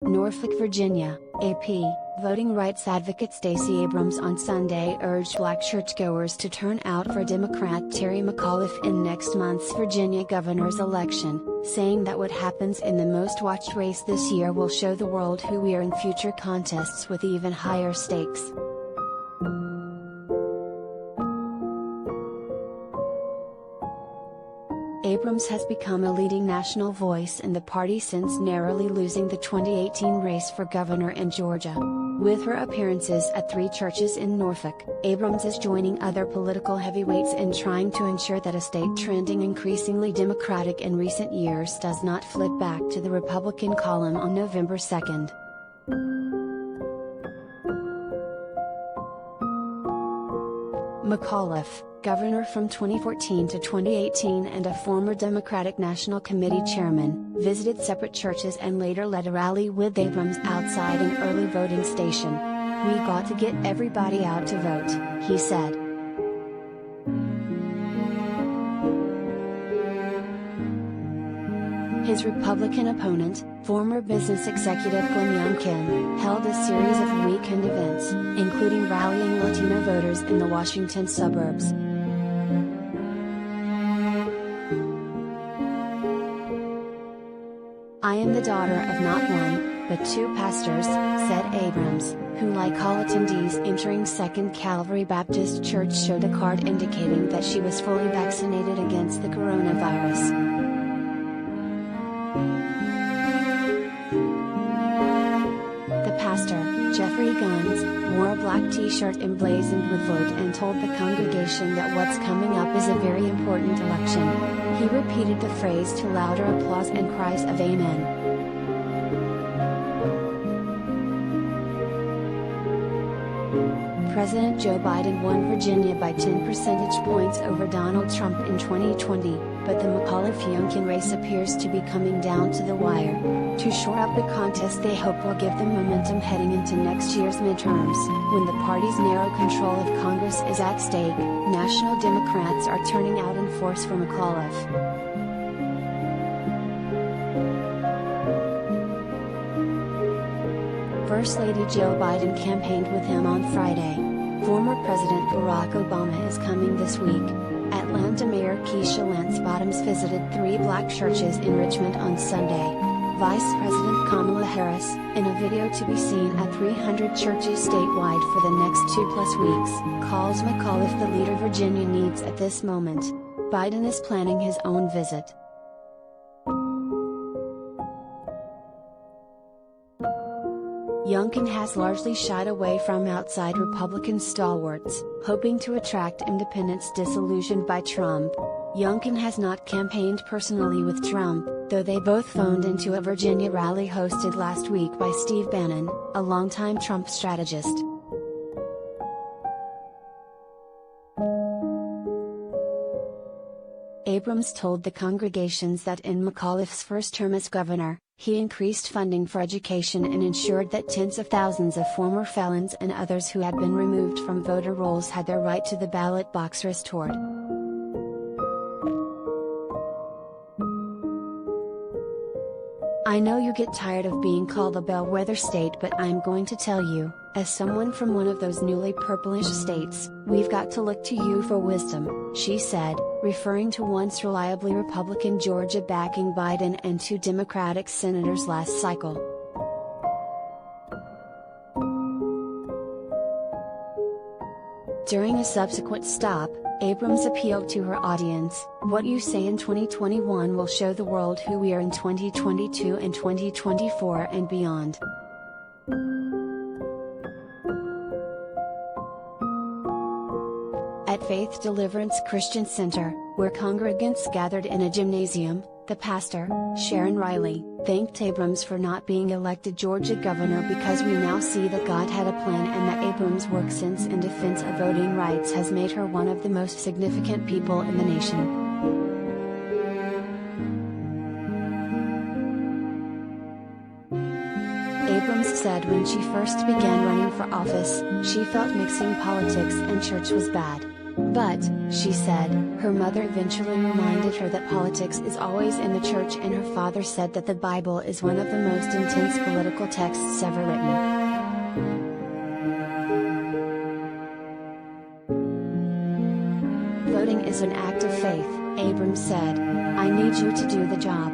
Norfolk, Virginia, AP, voting rights advocate Stacey Abrams on Sunday urged black churchgoers to turn out for Democrat Terry McAuliffe in next month's Virginia governor's election, saying that what happens in the most watched race this year will show the world who we are in future contests with even higher stakes. Abrams has become a leading national voice in the party since narrowly losing the 2018 race for governor in Georgia. With her appearances at 3 churches in Norfolk, Abrams is joining other political heavyweights in trying to ensure that a state trending increasingly Democratic in recent years does not flip back to the Republican column on November 2nd. McAuliffe, governor from 2014 to 2018 and a former Democratic National Committee chairman, visited separate churches and later led a rally with Abrams outside an early voting station. "We got to get everybody out to vote," he said. His Republican opponent, former business executive Glenn Youngkin, held a series of weekend events, including rallying Latino voters in the Washington suburbs. "I am the daughter of not one, but 2 pastors," said Abrams, who, like all attendees entering 2nd Calvary Baptist Church, showed a card indicating that she was fully vaccinated against the coronavirus. Pastor, Jeffrey Guns, wore a black t-shirt emblazoned with "Vote" and told the congregation that what's coming up is a very important election. He repeated the phrase to louder applause and cries of "Amen." President Joe Biden won Virginia by 10 percentage points over Donald Trump in 2020, but the McAuliffe-Youngkin race appears to be coming down to the wire. To shore up the contest they hope will give them momentum heading into next year's midterms, when the party's narrow control of Congress is at stake. National Democrats are turning out in force for McAuliffe. First Lady Jill Biden campaigned with him on Friday. Former President Barack Obama is coming this week. Atlanta Mayor Keisha Lance Bottoms visited 3 black churches in Richmond on Sunday. Vice President Kamala Harris, in a video to be seen at 300 churches statewide for the next 2+ weeks, calls McAuliffe the leader Virginia needs at this moment. Biden is planning his own visit. Youngkin has largely shied away from outside Republican stalwarts, hoping to attract independents disillusioned by Trump. Youngkin has not campaigned personally with Trump, though they both phoned into a Virginia rally hosted last week by Steve Bannon, a longtime Trump strategist. Abrams told the congregations that in McAuliffe's first term as governor, he increased funding for education and ensured that tens of thousands of former felons and others who had been removed from voter rolls had their right to the ballot box restored. "I know you get tired of being called a bellwether state, but I'm going to tell you, as someone from one of those newly purplish states, we've got to look to you for wisdom," she said, referring to once reliably Republican Georgia backing Biden and 2 Democratic senators last cycle. During a subsequent stop, Abrams appealed to her audience, "What you say in 2021 will show the world who we are in 2022 and 2024 and beyond." At Faith Deliverance Christian Center, where congregants gathered in a gymnasium, the pastor, Sharon Riley, thanked Abrams for not being elected Georgia governor because "we now see that God had a plan and that Abrams' work since in defense of voting rights has made her one of the most significant people in the nation." Abrams said when she first began running for office, she felt mixing politics and church was bad. But, she said, her mother eventually reminded her that politics is always in the church, and her father said that the Bible is one of the most intense political texts ever written. Voting is an act of faith, Abrams said. I need you to do the job.